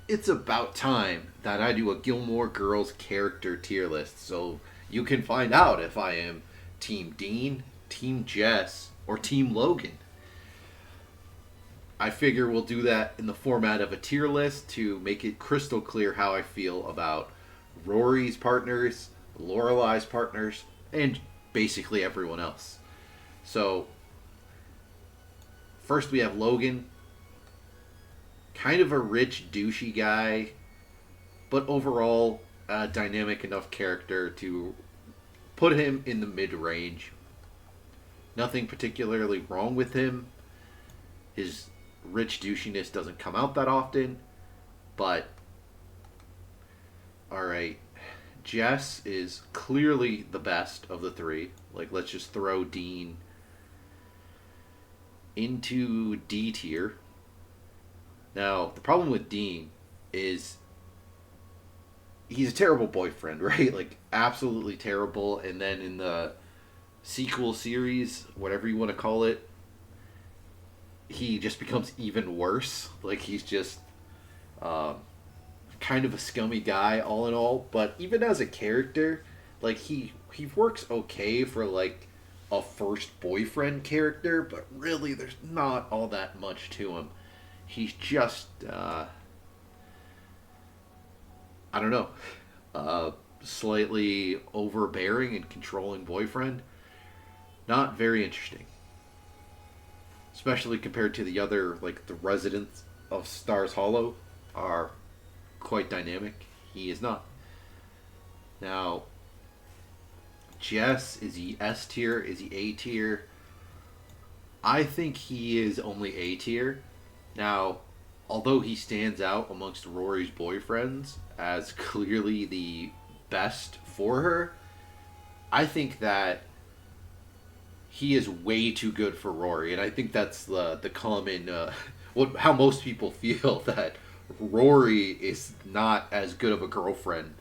it's about time that I do a Gilmore Girls character tier list so you can find out if I am Team Dean, Team Jess, or Team Logan. I figure we'll do that in the format of a tier list to make it crystal clear how I feel about Rory's partners, Lorelai's partners, and basically everyone else. So, first we have Logan, kind of a rich, douchey guy, but overall a dynamic enough character to put him in the mid range. Nothing particularly wrong with him. His rich douchiness doesn't come out that often, but alright. Jess is clearly the best of the three. Like, let's just throw Dean into D tier. Now, the problem with Dean is he's a terrible boyfriend, right? Like, absolutely terrible. And then in the sequel series, whatever you want to call it, he just becomes even worse. Like, he's just um, kind of a scummy guy, all in all. But even as a character, like, he works okay for, like, a first boyfriend character, but really, there's not all that much to him. He's just, I don't know, slightly overbearing and controlling boyfriend. Not very interesting, especially compared to the other, like the residents of Stars Hollow are quite dynamic. He is not. Now, Jess, is he S tier? Is he A tier? I think he is only A tier. Now, although he stands out amongst Rory's boyfriends as clearly the best for her, I think that he is way too good for Rory, and I think that's the common what how most people feel that Rory is not as good of a girlfriend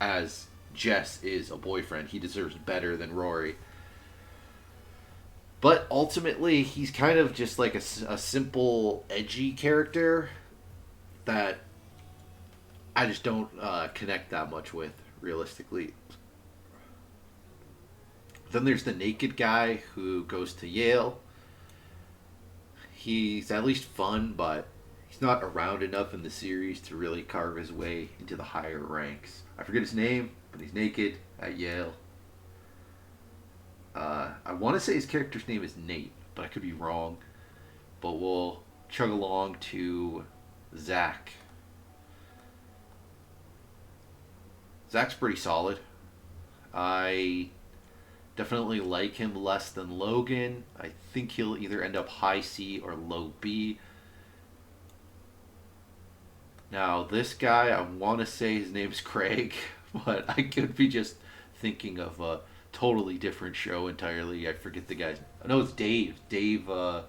as Jess is a boyfriend. He deserves better than Rory. But ultimately, he's kind of just like a simple, edgy character that I just don't connect that much with, realistically. Then there's the naked guy who goes to Yale. He's at least fun, but he's not around enough in the series to really carve his way into the higher ranks. I forget his name, but he's naked at Yale. I want to say his character's name is Nate, but I could be wrong. But we'll chug along to Zach. Zach's pretty solid. I definitely like him less than Logan. I think he'll either end up high C or low B. Now, this guy, I want to say his name's Craig, but I could be just thinking of a totally different show entirely. I forget the guy's. No, it's Dave. Dave. I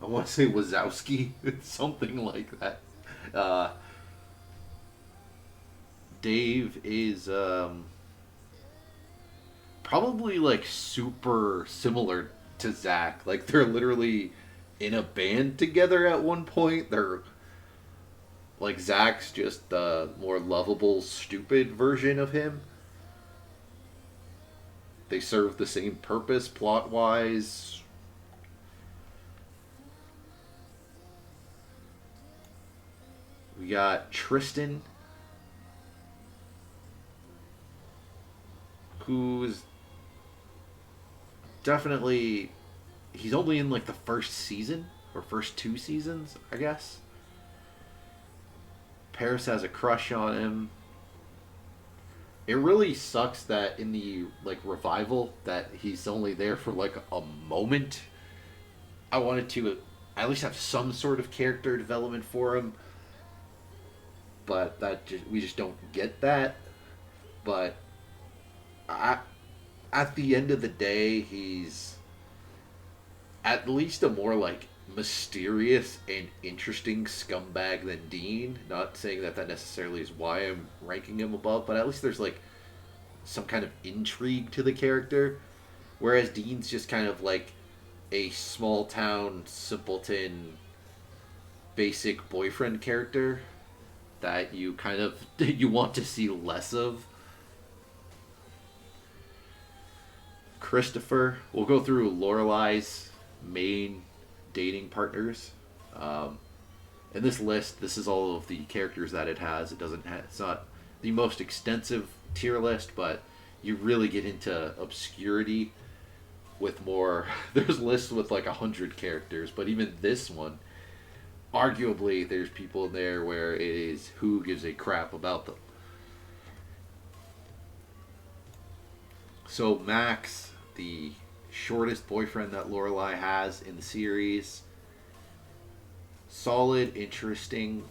want to say Wazowski, something like that. Uh, Dave is probably like super similar to Zach. Like they're literally in a band together at one point. They're like Zach's just the more lovable, stupid version of him. They serve the same purpose plot wise. We got Tristan, who's definitely he's only in like the first season or first two seasons, I guess. Paris has a crush on him. It really sucks that in the like revival that he's only there for like a moment. I wanted to at least have some sort of character development for him, but we just don't get that. But I, at the end of the day, he's at least a more like mysterious and interesting scumbag than Dean. Not saying that that necessarily is why I'm ranking him above, but at least there's like some kind of intrigue to the character. Whereas Dean's just kind of like a small town simpleton basic boyfriend character that you kind of you want to see less of. Christopher. We'll go through Lorelai's main dating partners. Um, in this list, this is all of the characters that it has. It doesn't have, it's not the most extensive tier list, but you really get into obscurity with more. There's lists with like 100 characters, but even this one, arguably, there's people in there where it is who gives a crap about them. So Max, the shortest boyfriend that Lorelai has in the series, solid, interesting.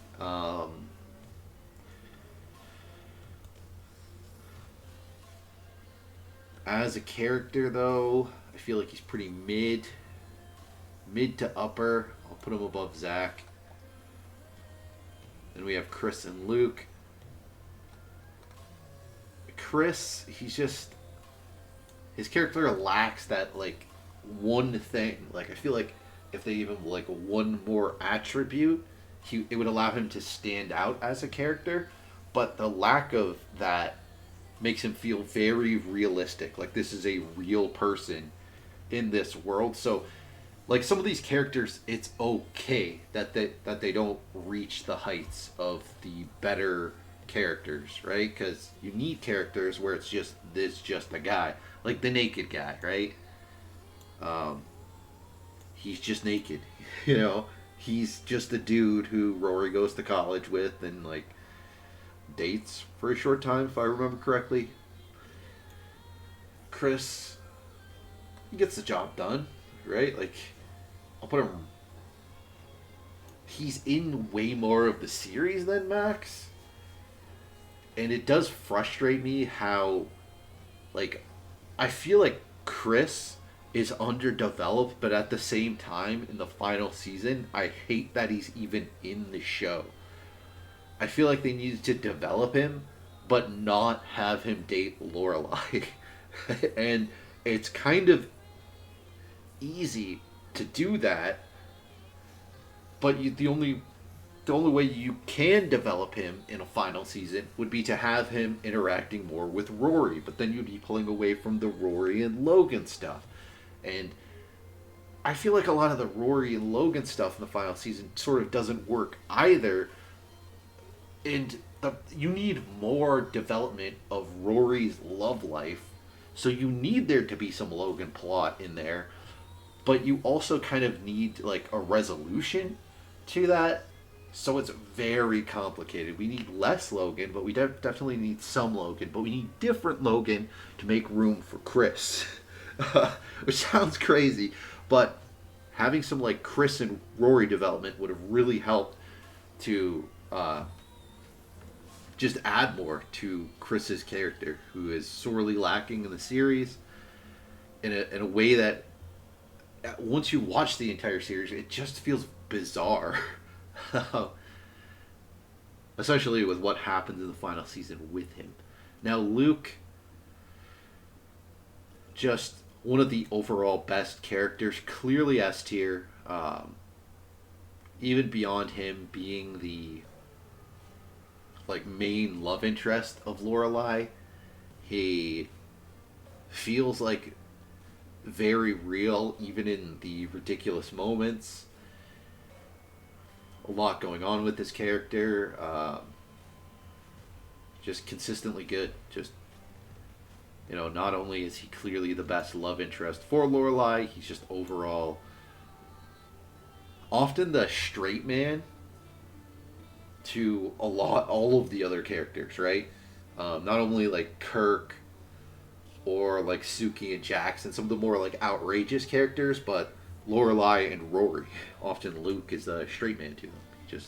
As a character, though, I feel like he's pretty mid to upper. I'll put him above Zach. Then we have Chris and Luke. Chris, he's just his character lacks that like one thing. Like I feel like if they even like one more attribute, it would allow him to stand out as a character. But the lack of that makes him feel very realistic. Like this is a real person in this world. So like some of these characters, it's okay that they don't reach the heights of the better characters, right? Because you need characters where it's just a guy, like the naked guy, right? He's just naked, you know. He's just a dude who Rory goes to college with and like dates for a short time, if I remember correctly. Chris, he gets the job done, right? Like, I'll put him. He's in way more of the series than Max, and it does frustrate me how, like, I feel like Chris is underdeveloped, but at the same time, in the final season, I hate that he's even in the show. I feel like they needed to develop him, but not have him date Lorelai. And it's kind of easy to do that, but the only way you can develop him in a final season would be to have him interacting more with Rory, but then you'd be pulling away from the Rory and Logan stuff. And I feel like a lot of the Rory and Logan stuff in the final season sort of doesn't work either. And you need more development of Rory's love life, so you need there to be some Logan plot in there, but you also kind of need like a resolution to that. So it's very complicated. We need less Logan, but we definitely need some Logan, but we need different Logan to make room for Chris. Which sounds crazy, but having some like Chris and Rory development would have really helped to just add more to Chris's character, who is sorely lacking in the series in a way that once you watch the entire series, it just feels bizarre. Especially with what happens in the final season with him. Now, Luke, just one of the overall best characters, clearly S tier. Even beyond him being the like main love interest of Lorelai, he feels like very real, even in the ridiculous moments. A lot going on with this character. Just consistently good. Just, you know, not only is he clearly the best love interest for Lorelai, he's just overall often the straight man to all of the other characters, right? Not only like Kirk or like Suki and Jackson, some of the more like outrageous characters, but Lorelai and Rory. Often Luke is the straight man to them.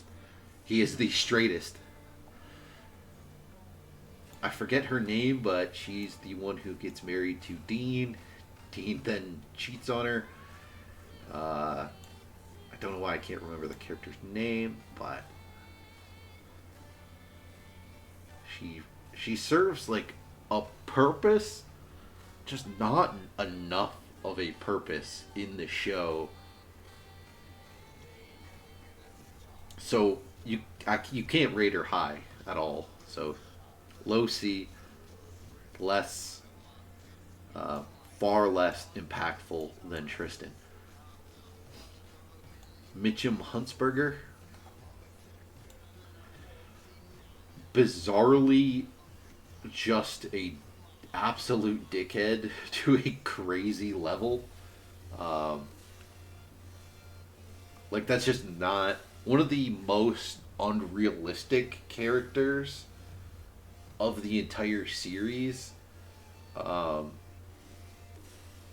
He is the straightest. I forget her name, but she's the one who gets married to Dean. Dean then cheats on her. I don't know why I can't remember the character's name, but she serves like a purpose, just not enough of a purpose in the show So you can't rate her high at all. So low C, less, uh, far less impactful than Tristan. Mitchum Huntsberger, bizarrely just a absolute dickhead to a crazy level. Um, like that's just not one of the most unrealistic characters of the entire series. Um,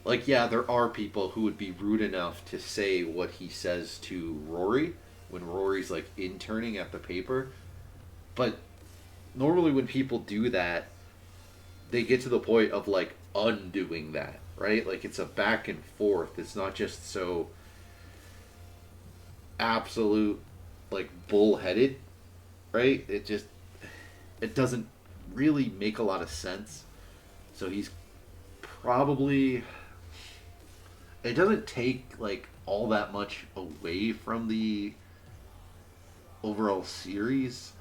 like yeah, there are people who would be rude enough to say what he says to Rory when Rory's like interning at the paper, but normally when people do that, they get to the point of like undoing that, right? Like it's a back and forth. It's not just so absolute like bullheaded, right? It doesn't really make a lot of sense. So he's probably it doesn't take like all that much away from the overall series.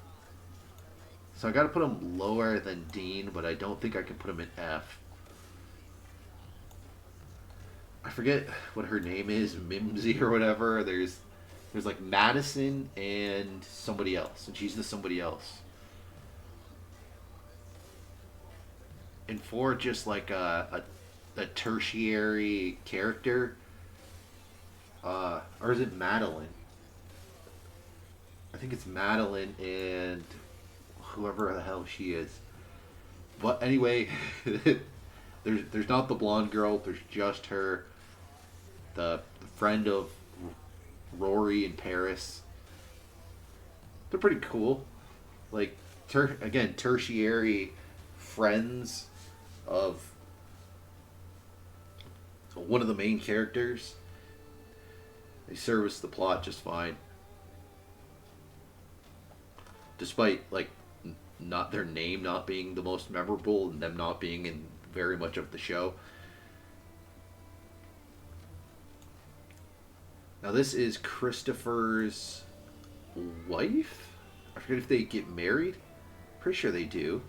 So I got to put him lower than Dean, but I don't think I can put him in F. I forget what her name is, Mimsy or whatever. There's like Madison and somebody else, and she's the somebody else. And for just like a tertiary character, or is it Madeline? I think it's Madeline and whoever the hell she is. But anyway, there's not the blonde girl. There's just her, the friend of Rory and Paris. They're pretty cool. Like again, tertiary friends of one of the main characters. They service the plot just fine, despite like not their name not being the most memorable and them not being in very much of the show. Now this is Christopher's wife. I forget if they get married. Pretty sure they do.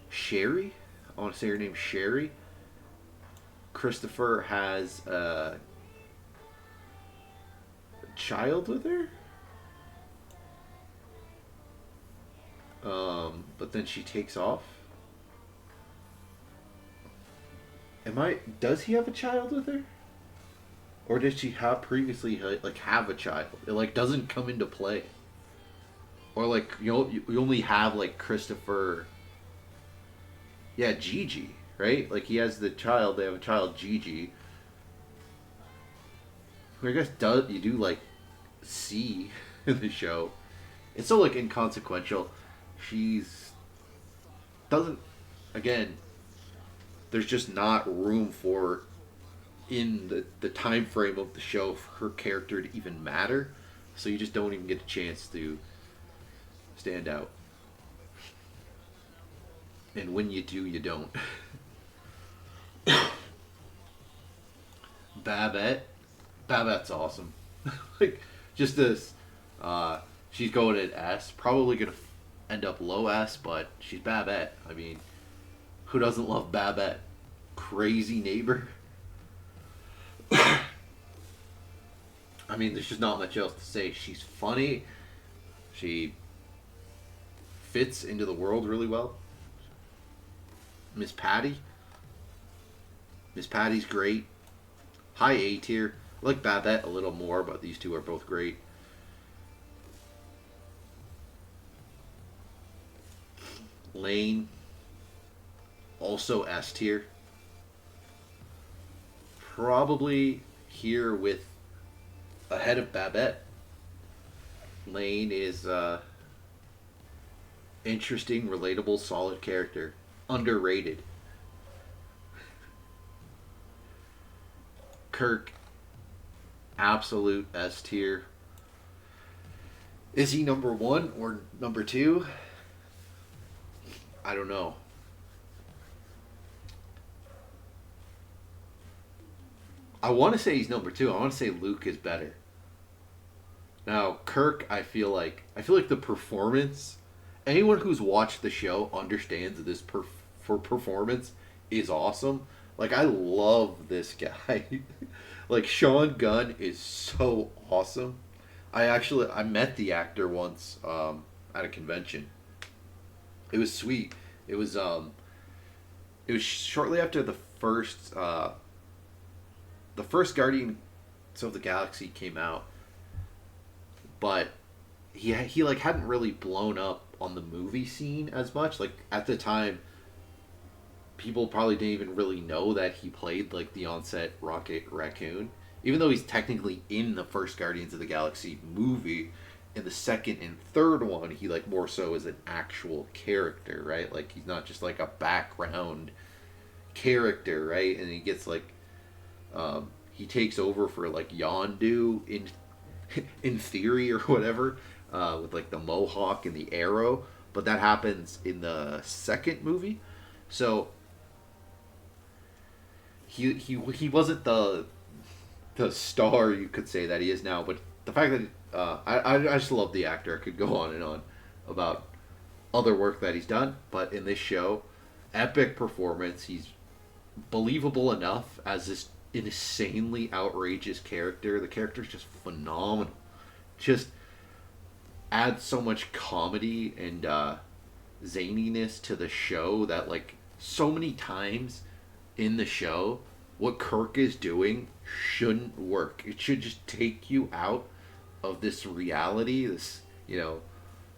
Sherry. I want to say her name's Sherry. Christopher has a child with her. But then she takes off. Does he have a child with her? Or did she have previously like have a child? It like doesn't come into play. Or like you only have like Christopher. Yeah, Gigi, right? Like he has the child. They have a child, Gigi. Who I guess you do like see in the show. It's so like inconsequential. She's doesn't again. There's just not room for in the time frame of the show for her character to even matter. So you just don't even get a chance to stand out. And when you do, you don't. Babette. Babette's awesome. Like, just this. She's going at S. Probably going to end up low S, but she's Babette. I mean, who doesn't love Babette? Crazy neighbor. I mean, there's just not much else to say. She's funny. She fits into the world really well. Miss Patty. Miss Patty's great. High A tier. I like Babette a little more, but these two are both great. Lane. Also S tier. Probably here with ahead of Babette. Lane is interesting, relatable, solid character. Underrated. Kirk, absolute S tier. Is he number one or number two? I don't know. I want to say he's number two. I want to say Luke is better. Now, Kirk, I feel like the performance. Anyone who's watched the show understands that for performance is awesome. Like I love this guy. Like Sean Gunn is so awesome. I met the actor once at a convention. It was sweet. It was um it was shortly after the first Guardians of the Galaxy came out, but he like hadn't really blown up on the movie scene as much. Like at the time, people probably didn't even really know that he played like the onset Rocket Raccoon, even though he's technically in the first Guardians of the Galaxy movie. In the second and third one, he like more so is an actual character, right? Like he's not just like a background character, right? And he gets like he takes over for like Yondu in theory or whatever, with like the mohawk and the arrow. But that happens in the second movie, so he wasn't the star you could say that he is now. But the fact that I just love the actor. I could go on and on about other work that he's done, but in this show, epic performance. He's believable enough as this insanely outrageous character. The character's just phenomenal. Just adds so much comedy and zaniness to the show that like so many times in the show what Kirk is doing shouldn't work. It should just take you out of this reality, this,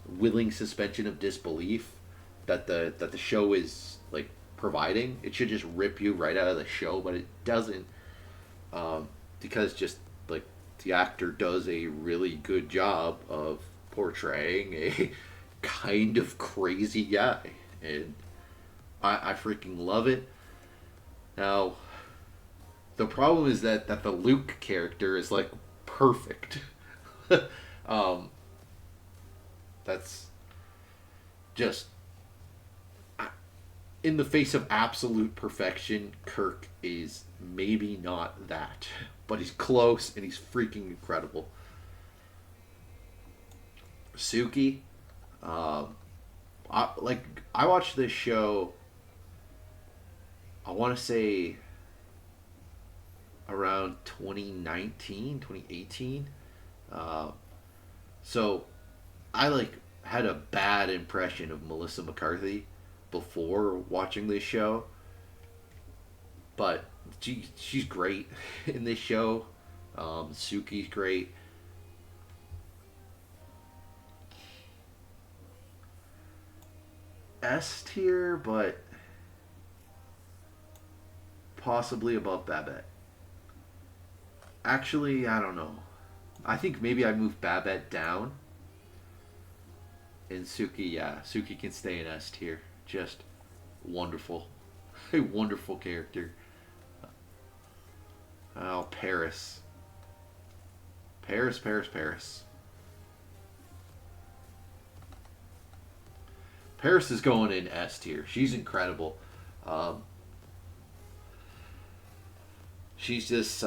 willing suspension of disbelief that the show is like providing. It should just rip you right out of the show, but it doesn't, because just like the actor does a really good job of portraying a kind of crazy guy, and I freaking love it. Now, the problem is that the Luke character is like perfect. um, that's just in the face of absolute perfection. Kirk is maybe not that, but he's close and he's freaking incredible. Suki, I watched this show. I want to say around 2019, 2018. Uh, so I like had a bad impression of Melissa McCarthy before watching this show, but she's great in this show. Suki's great. S tier, but possibly above Babette. Actually, I don't know. I think maybe I move Babette down. And Suki, yeah, Suki can stay in S tier. Just wonderful. A wonderful character. Oh, Paris. Paris, Paris, Paris. Paris is going in S tier. She's incredible. Um, she's this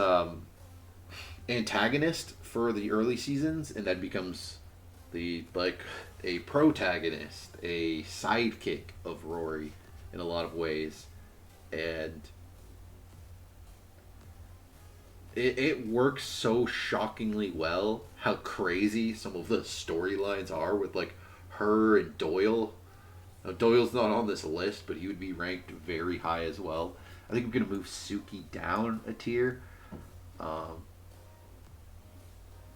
antagonist for the early seasons, and then becomes the like a protagonist, a sidekick of Rory in a lot of ways, and it works so shockingly well. How crazy some of the storylines are with like her and Doyle. Now, Doyle's not on this list, but he would be ranked very high as well. I think I'm gonna move Suki down a tier. Um,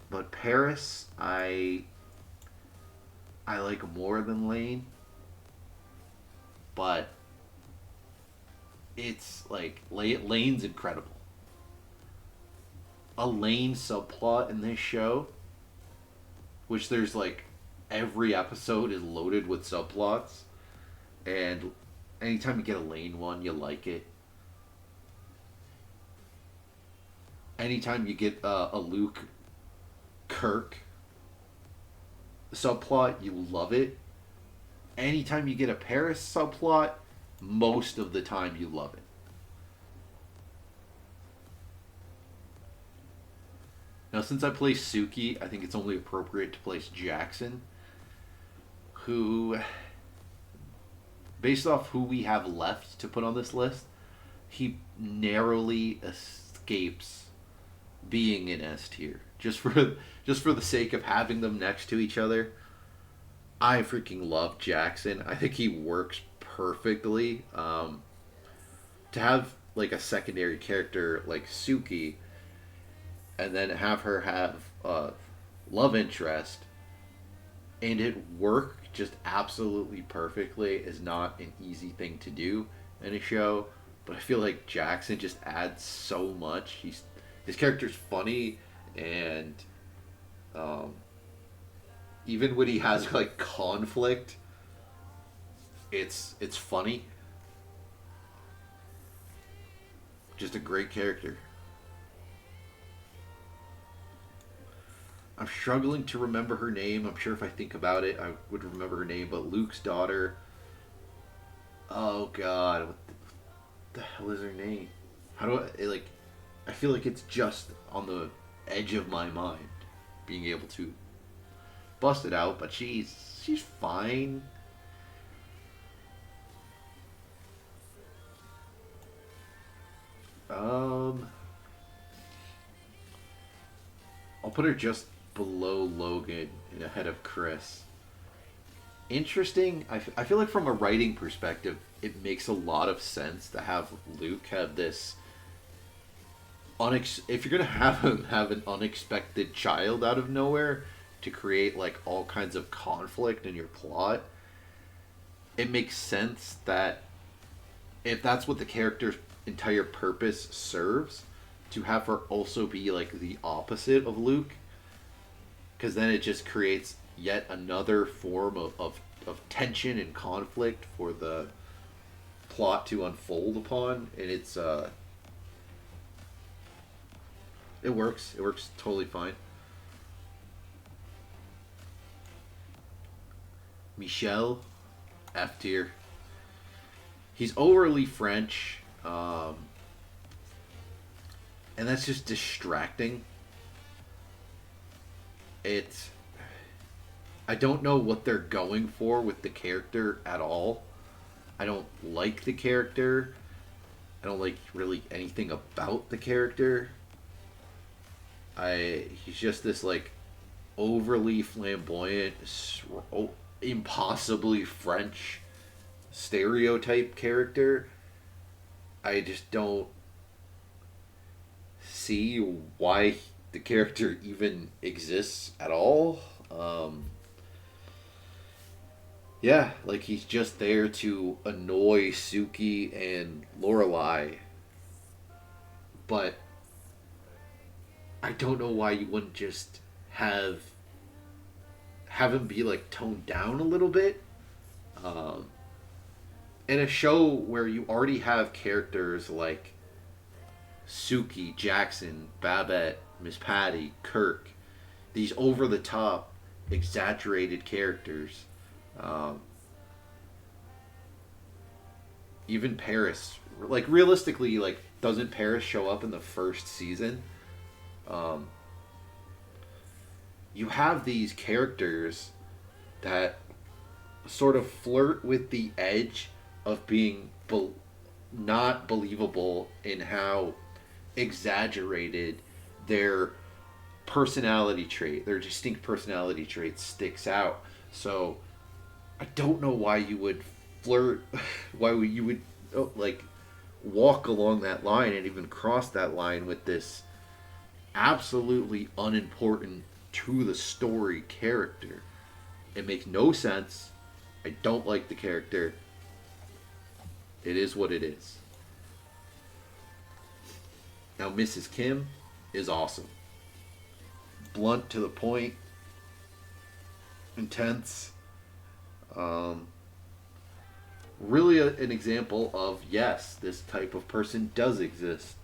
but Paris, I like more than Lane, but it's like Lane's incredible. A Lane subplot in this show, which there's like every episode is loaded with subplots, and anytime you get a Lane one, you like it. Anytime you get a Luke Kirk subplot, you love it. Anytime you get a Paris subplot, most of the time you love it. Now, since I place Suki, I think it's only appropriate to place Jackson, who, based off who we have left to put on this list, he narrowly escapes being in S tier. Just for the sake of having them next to each other. I freaking love Jackson. I think he works perfectly. To have like a secondary character like Suki, and then have her have a love interest, and it work just absolutely perfectly is not an easy thing to do in a show. But I feel like Jackson just adds so much. His character's funny, and um, even when he has like conflict, it's funny. Just a great character. I'm struggling to remember her name. I'm sure if I think about it, I would remember her name. But Luke's daughter. Oh God, what the hell is her name? How do I like? I feel like it's just on the edge of my mind, being able to bust it out. But she's fine. Um, I'll put her just below Logan and ahead of Chris. Interesting. I feel like from a writing perspective, it makes a lot of sense to have Luke have this. If you're gonna have him have an unexpected child out of nowhere to create like all kinds of conflict in your plot, it makes sense that if that's what the character's entire purpose serves, to have her also be like the opposite of Luke, because then it just creates yet another form of tension and conflict for the plot to unfold upon, and it works totally fine. Michel, F tier. He's overly French, and that's just distracting. It's I don't know what they're going for with the character at all. I don't like the character. I don't like really anything about the character. He's just this like overly flamboyant, impossibly French stereotype character. I just don't see why the character even exists at all. Yeah, like he's just there to annoy Suki and Lorelai, but I don't know why you wouldn't just have him be like toned down a little bit. Um, in a show where you already have characters like Suki, Jackson, Babette, Miss Patty, Kirk, these over the top, exaggerated characters. Um, Even Paris, like realistically, like doesn't Paris show up in the first season? Um, you have these characters that sort of flirt with the edge of being not believable in how exaggerated their their distinct personality trait sticks out. So I don't know why you would flirt, why you would like walk along that line and even cross that line with this absolutely unimportant to the story character. It makes no sense. I don't like the character. It is what it is. Now, Mrs. Kim is awesome. Blunt to the point. Intense. Really an example of, yes, this type of person does exist.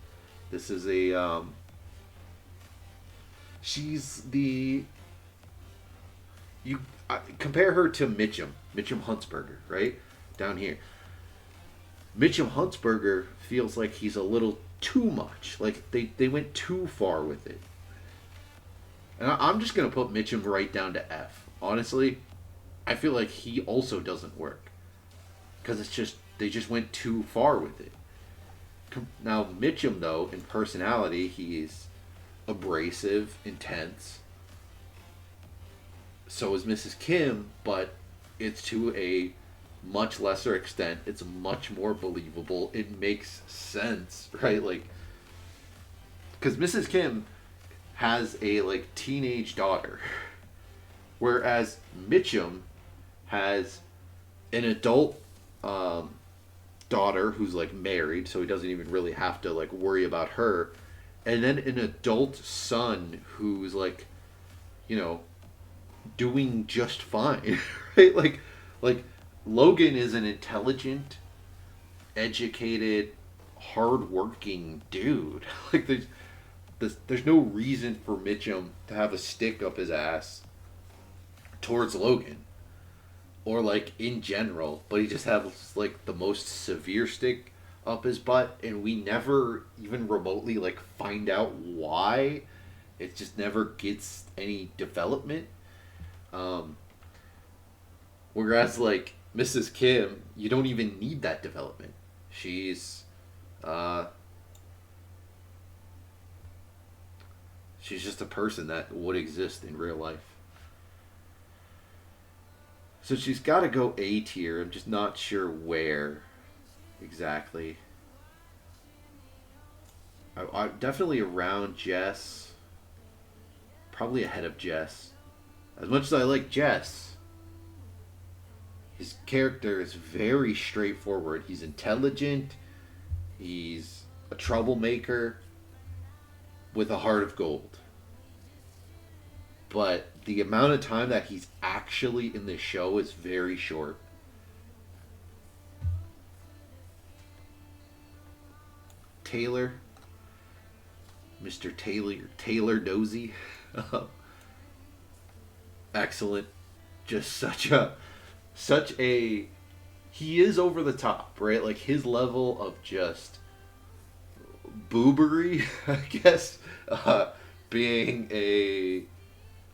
This is she's the you compare her to Mitchum Huntsberger, right down here. Mitchum Huntsberger feels like he's a little too much, like they went too far with it. And I'm just gonna put Mitchum right down to F. Honestly, I feel like he also doesn't work because it's just they just went too far with it. Now Mitchum though, in personality, he's abrasive, intense. So is Mrs. Kim, but it's to a much lesser extent. It's much more believable. It makes sense, right? Like, because Mrs. Kim has a like teenage daughter, whereas Mitchum has an adult daughter who's like married, so he doesn't even really have to like worry about her, and then an adult son who's like, you know, doing just fine, right? Like Logan is an intelligent, educated, hardworking dude. Like there's no reason for Mitchum to have a stick up his ass towards Logan or like in general, but he just has like the most severe stick up his butt, and we never even remotely like find out why. It just never gets any development. Um, Whereas like Mrs. Kim, you don't even need that development. She's uh, she's just a person that would exist in real life. So she's got to go A tier. I'm just not sure where exactly. I'm definitely around Jess. Probably ahead of Jess. As much as I like Jess, his character is very straightforward. He's intelligent. He's a troublemaker with a heart of gold. But the amount of time that he's actually in the show is very short. Taylor, Mr. Taylor Dozy, excellent. Just such a he is over the top, right? Like his level of just boobery, I guess, being a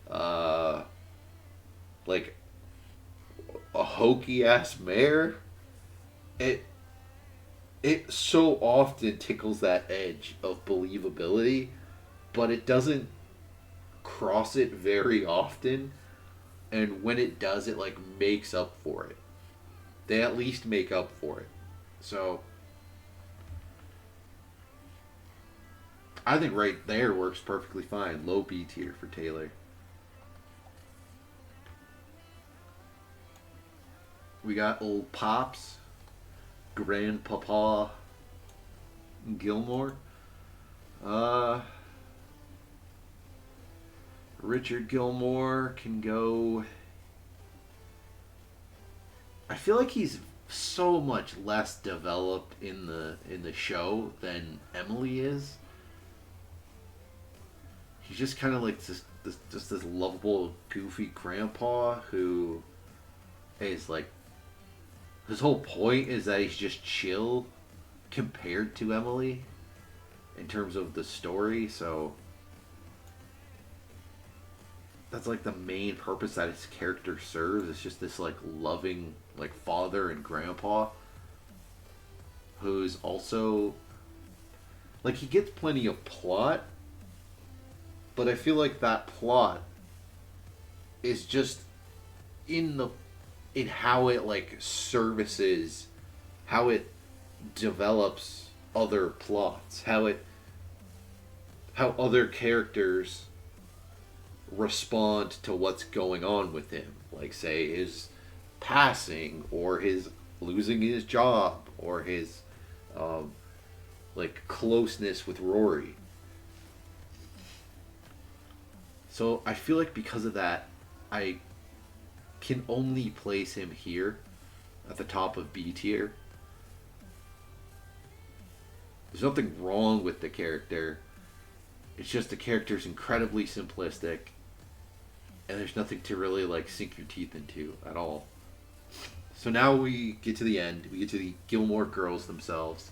uh, like a hokey ass mayor. It it so often tickles that edge of believability, but it doesn't cross it very often. And when it does, it like makes up for it. They at least make up for it. So I think right there works perfectly fine. Low B tier for Taylor. We got old Pops, Grandpapa Gilmore. Uh, Richard Gilmore can go. I feel like he's so much less developed in the show than Emily is. He's just kind of like this lovable goofy grandpa who is like his whole point is that he's just chill compared to Emily in terms of the story. So that's like the main purpose that his character serves. It's just this like loving like father and grandpa who's also like he gets plenty of plot, but I feel like that plot is just in the in how it like services, how it develops other plots, how other characters respond to what's going on with him, like say his passing or his losing his job or his um, like closeness with Rory. So I feel like because of that, I can only place him here at the top of B tier. There's nothing wrong with the character. It's just the character's incredibly simplistic, and there's nothing to really like sink your teeth into at all. So now we get to the end. We get to the Gilmore Girls themselves: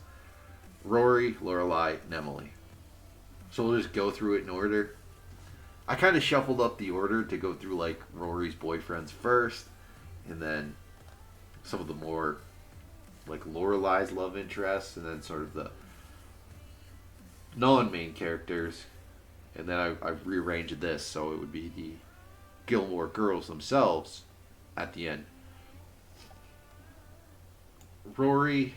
Rory, Lorelai, and Emily. So we'll just go through it in order. I kind of shuffled up the order to go through like Rory's boyfriends first, and then some of the more like Lorelai's love interests, and then sort of the non-main characters, and then I rearranged this so it would be the Gilmore Girls themselves at the end. Rory,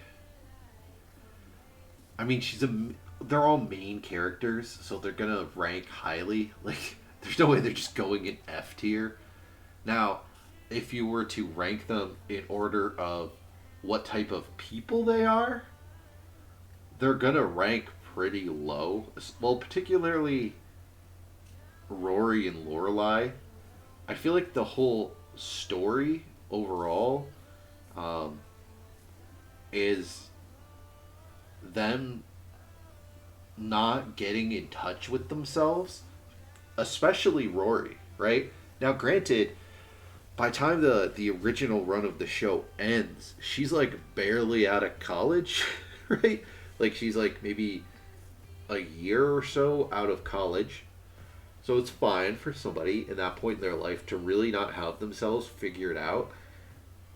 I mean, they're all main characters, so they're gonna rank highly. Like, there's no way they're just going in F tier. Now, if you were to rank them in order of what type of people they are, they're gonna rank pretty low. Well, particularly Rory and Lorelai. I feel like the whole story overall um, is them not getting in touch with themselves, especially Rory, right? Now, granted, by the time the original run of the show ends, she's like barely out of college, right? Like she's like maybe a year or so out of college. So it's fine for somebody in that point in their life to really not have themselves figured out.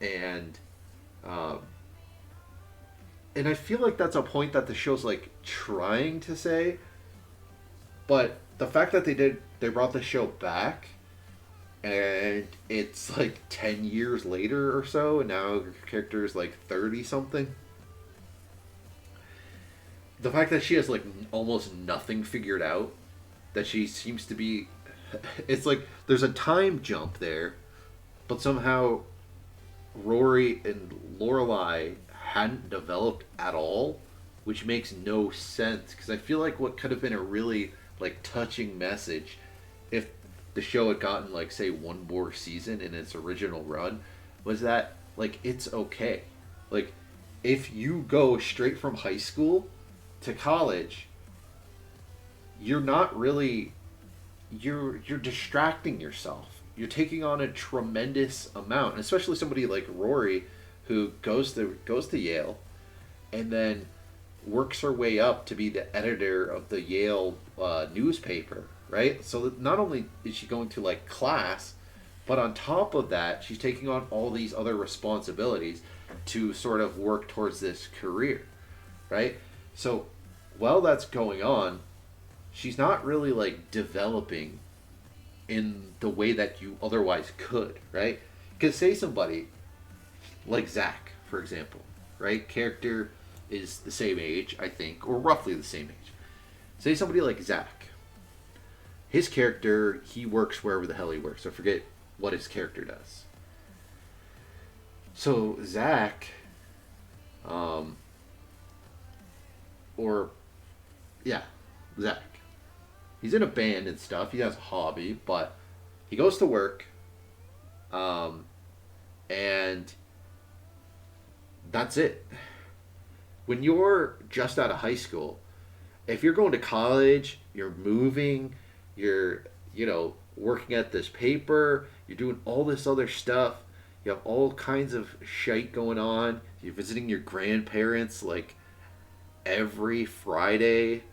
And um, and I feel like that's a point that the show's like trying to say, but the fact that they brought the show back and it's like 10 years later or so, and now the character is like 30 something. The fact that she has like almost nothing figured out, that she seems to be, it's like there's a time jump there, but somehow Rory and Lorelai hadn't developed at all, which makes no sense, because I feel like what could have been a really like touching message if the show had gotten like say one more season in its original run was that like it's okay. Like if you go straight from high school to college, you're not really, you're distracting yourself. You're taking on a tremendous amount, and especially somebody like Rory who goes to Yale and then works her way up to be the editor of the Yale newspaper, right? So that not only is she going to like class, but on top of that, she's taking on all these other responsibilities to sort of work towards this career, right? So while that's going on, she's not really like developing in the way that you otherwise could, right? Because say somebody like Zach, for example, right? Character is the same age, I think, or roughly the same age. Say somebody like Zach. His character, he works wherever the hell he works. I forget what his character does. So Zach, or yeah, Zach. He's in a band and stuff. He has a hobby, but he goes to work, and that's it. When you're just out of high school, if you're going to college, you're moving, you're, working at this paper, you're doing all this other stuff, you have all kinds of shite going on, you're visiting your grandparents like every Friday.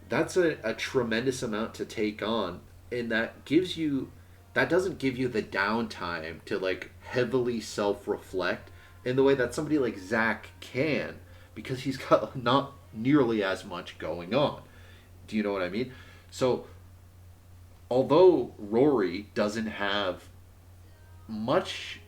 That's a tremendous amount to take on, and that doesn't give you the downtime to like heavily self-reflect in the way that somebody like Zach can, because he's got not nearly as much going on. Do you know what I mean? So although Rory doesn't have much,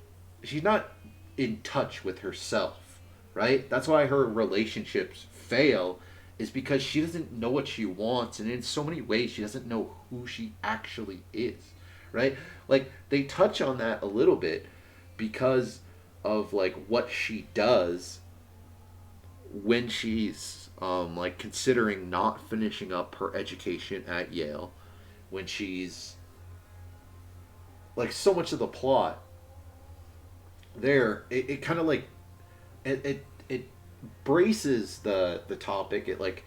she's not in touch with herself, right? That's why her relationships fail, is because she doesn't know what she wants, and in so many ways she doesn't know who she actually is, right? Like they touch on that a little bit because of like what she does when she's like considering not finishing up her education at Yale, when she's like so much of the plot there, it kind of like it braces the topic. It like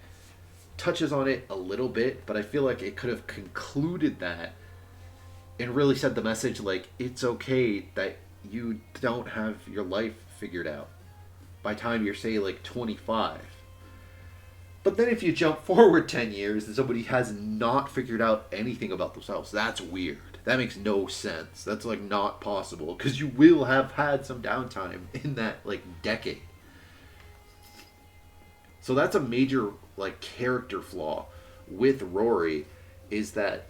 touches on it a little bit, but I feel like it could have concluded that and really said the message like it's okay that you don't have your life figured out by the time you're say like 25. But then if you jump forward 10 years and somebody has not figured out anything about themselves, that's weird. That makes no sense. That's like not possible because you will have had some downtime in that like decade. So that's a major like character flaw with Rory is that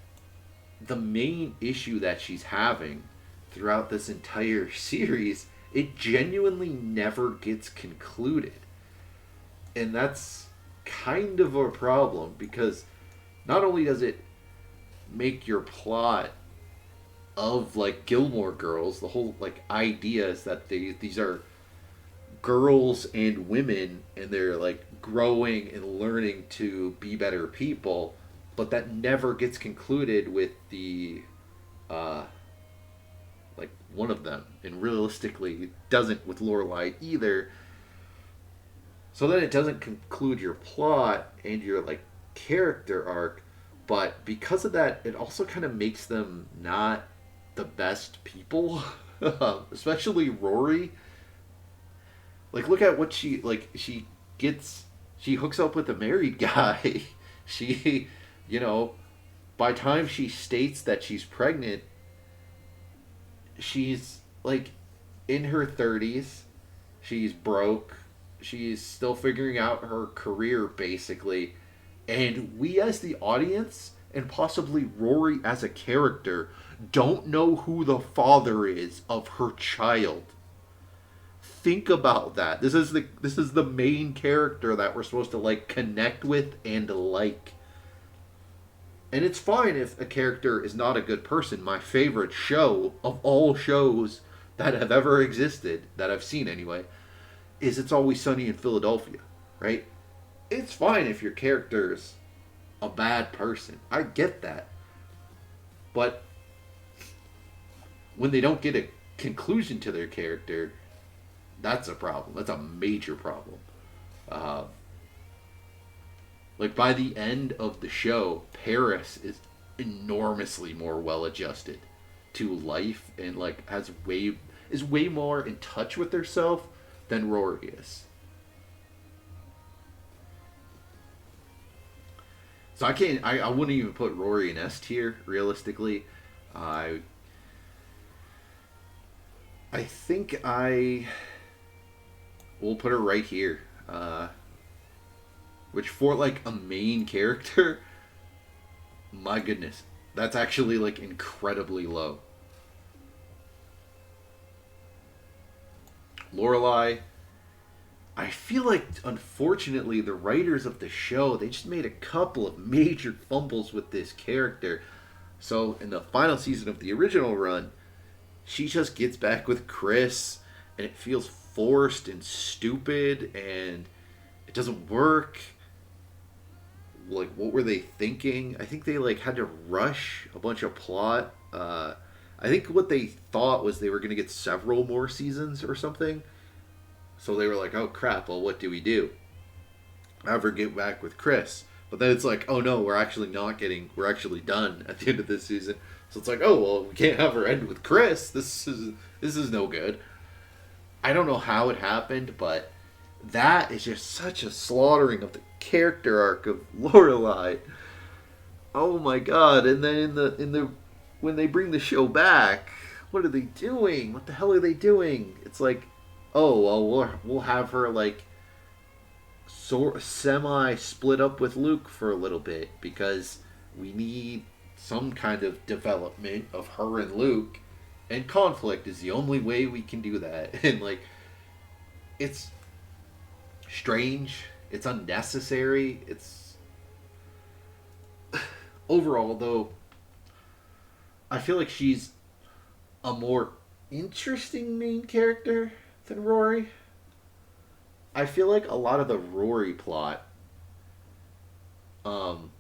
the main issue that she's having throughout this entire series, it genuinely never gets concluded. And that's kind of a problem because not only does it make your plot of like Gilmore Girls, the whole like idea is that these are girls and women and they're like growing and learning to be better people, but that never gets concluded with the uh like one of them, and realistically it doesn't with Lorelai either. So then it doesn't conclude your plot and your like character arc, but because of that it also kind of makes them not the best people. Especially Rory. Like look at what she like she hooks up with a married guy. She, you know, by the time she states that she's pregnant, she's like in her 30s. She's broke. She's still figuring out her career basically. And we as the audience and possibly Rory as a character don't know who the father is of her child. Think about that. This is the main character that we're supposed to like connect with and like. And it's fine if a character is not a good person. My favorite show of all shows that have ever existed, that I've seen anyway, is It's Always Sunny in Philadelphia, right? It's fine if your character's a bad person. I get that. But when they don't get a conclusion to their character, that's a problem. That's a major problem. Uh, like by the end of the show, Paris is enormously more well adjusted to life and like is way more in touch with herself than Rory is. So I wouldn't even put Rory in S tier realistically. I I think I will put her right here. Which for like a main character, my goodness, that's actually like incredibly low. Lorelai, I feel like unfortunately the writers of the show they just made a couple of major fumbles with this character. So in the final season of the original run, she just gets back with Chris, and it feels forced and stupid, and it doesn't work. Like, what were they thinking? I think they like had to rush a bunch of plot. I think what they thought was they were going to get several more seasons or something. So they were like, "Oh crap! Well, what do we do? Have her get back with Chris." But then it's like, "Oh no, we're actually not getting. We're actually done at the end of this season." So it's like, "Oh well, we can't have her end with Chris. This is no good." I don't know how it happened, but that is just such a slaughtering of the character arc of Lorelai. Oh my god! And then in the when they bring the show back, what are they doing? What the hell are they doing? It's like, oh well, we'll have her like sort semi split up with Luke for a little bit because we need some kind of development of her and Luke, and conflict is the only way we can do that. And like, it's strange. It's unnecessary. It's overall though. I feel like she's a more interesting main character than Rory. I feel like a lot of the Rory plot um,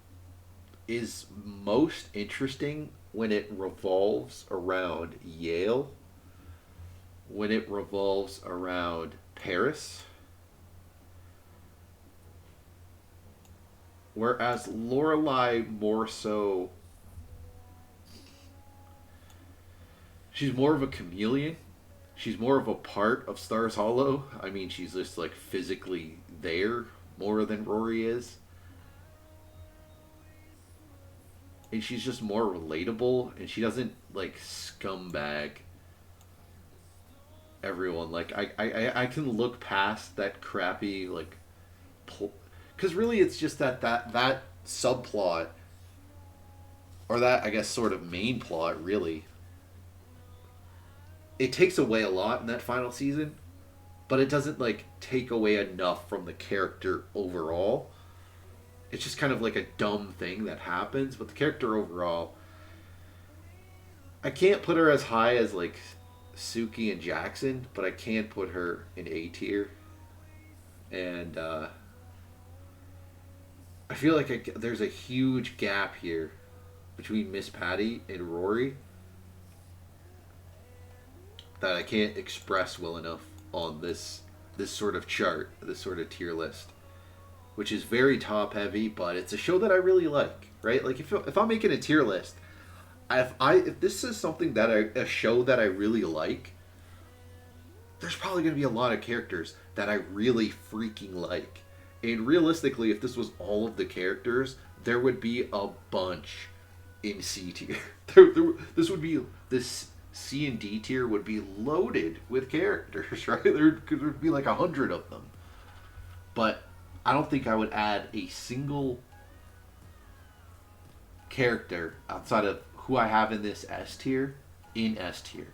is most interesting when it revolves around Yale, when it revolves around Paris. Whereas Lorelai more so, she's more of a chameleon. She's more of a part of Stars Hollow. I mean, she's just like physically there more than Rory is. and she's just more relatable, and she doesn't like scumbag everyone. Like I can look past that crappy like, because really it's just that subplot, or that I guess sort of main plot really. It takes away a lot in that final season, but it doesn't like take away enough from the character overall. It's just kind of like a dumb thing that happens, but the character overall, I can't put her as high as like Suki and Jackson, but I can put her in A tier. And I feel like there's a huge gap here between Miss Patty and Rory that I can't express well enough on this sort of chart, this sort of tier list, which is very top heavy, but it's a show that I really like, right? Like if I'm making a tier list, if this is something that a show that I really like, there's probably going to be a lot of characters that I really freaking like. And realistically, if this was all of the characters, there would be a bunch in C tier. This C and D tier would be loaded with characters, right? There would be like 100 of them. But I don't think I would add a single character outside of who I have in this S tier in S tier.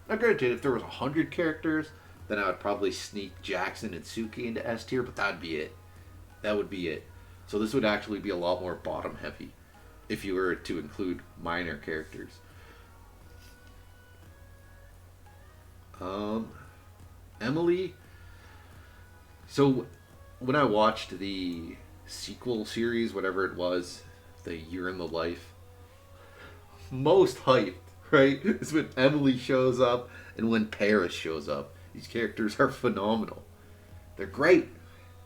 Now, granted, if there was 100 characters, then I would probably sneak Jackson and Suki into S tier, but that'd be it. That would be it. So this would actually be a lot more bottom heavy if you were to include minor characters. Emily. So when I watched the sequel series, whatever it was, the Year in the Life, most hyped, right, is when Emily shows up and when Paris shows up. These characters are phenomenal. They're great.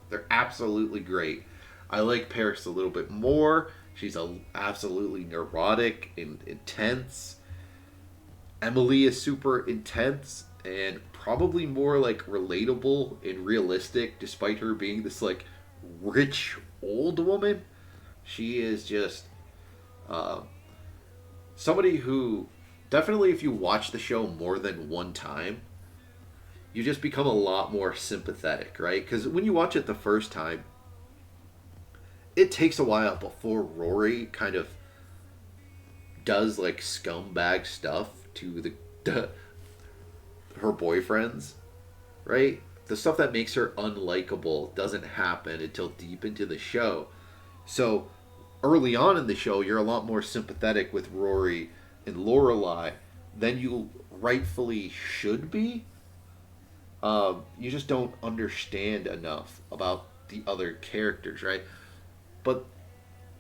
They're absolutely great. I like Paris a little bit more. She's absolutely neurotic and intense. Emily is super intense and probably more like relatable and realistic, despite her being this like rich old woman. She is just uh, somebody who definitely, if you watch the show more than one time, you just become a lot more sympathetic, right? Because when you watch it the first time, it takes a while before Rory kind of does like scumbag stuff to the her boyfriends, right? The stuff that makes her unlikable doesn't happen until deep into the show. So early on in the show, you're a lot more sympathetic with Rory and Lorelai than you rightfully should be. You just don't understand enough about the other characters, right? But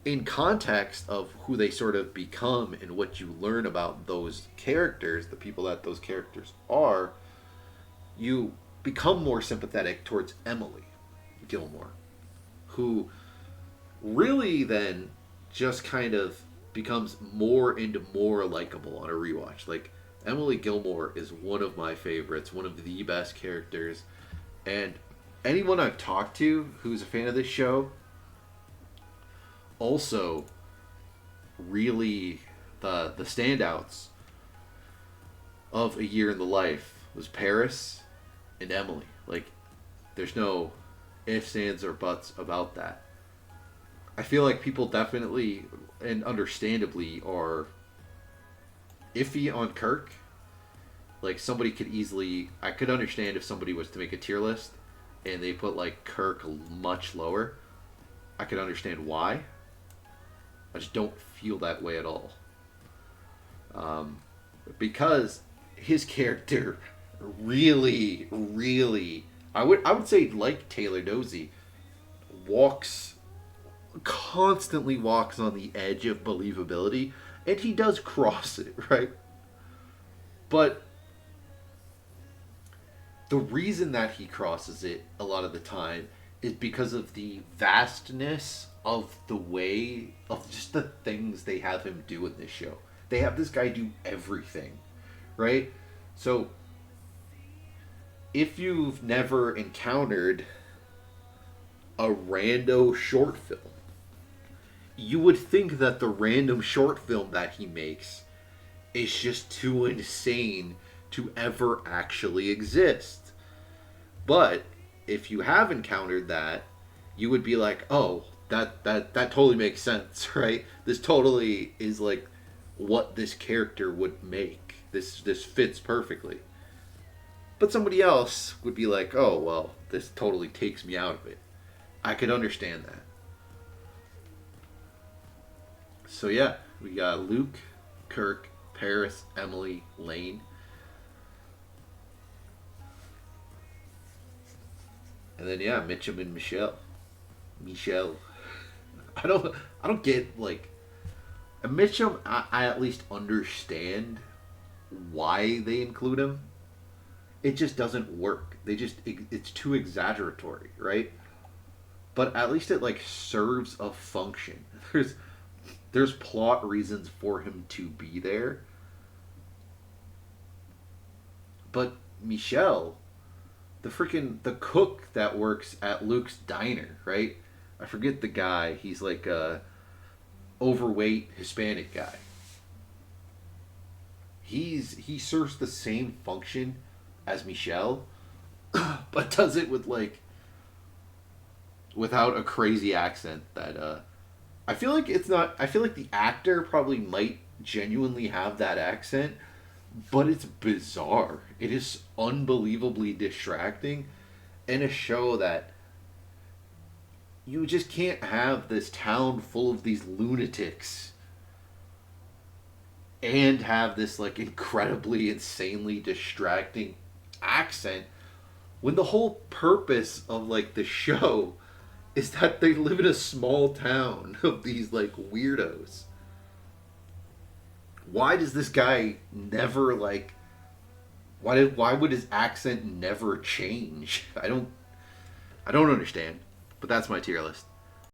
in context of who they sort of become and what you learn about those characters, the people that those characters are, you become more sympathetic towards Emily Gilmore, who really then just kind of becomes more and more likable on a rewatch. Like, Emily Gilmore is one of my favorites, one of the best characters. And anyone I've talked to who's a fan of this show, also really the standouts of A Year in the Life was Paris and Emily. Like, there's no ifs, ands, or buts about that. I feel like people definitely and understandably are iffy on Kirk. Like, somebody could easily, I could understand if somebody was to make a tier list and they put like Kirk much lower. I could understand why. I just don't feel that way at all. Because his character really, really, I would say, like Taylor Dozy, constantly walks on the edge of believability, and he does cross it, right? But the reason that he crosses it a lot of the time is because of the vastness of the way of just the things they have him do in this show. They have this guy do everything, right? So if you've never encountered a rando short film, you would think that the random short film that he makes is just too insane to ever actually exist. But if you have encountered that, you would be like, "Oh, that totally makes sense, right? This totally is like what this character would make. This fits perfectly." But somebody else would be like, "Oh, well, this totally takes me out of it." I could understand that. So yeah, we got Luke, Kirk, Paris, Emily, Lane, and then yeah, Mitchum and Michelle. Michelle. I don't I don't get like Mitchum. I at least understand why they include him. It just doesn't work. It's too exaggeratory, right? But at least it like serves a function. There's plot reasons for him to be there. But Michelle, the cook that works at Luke's diner, right? I forget the guy. He's like a overweight Hispanic guy. He serves the same function as Michelle, but does it with like without a crazy accent that I feel like it's not I feel like the actor probably might genuinely have that accent, but it's bizarre. It is unbelievably distracting in a show that you just can't have this town full of these lunatics and have this like incredibly insanely distracting accent when the whole purpose of like the show is that they live in a small town of these like weirdos. Why does this guy never like why would his accent never change? I don't understand. But that's my tier list.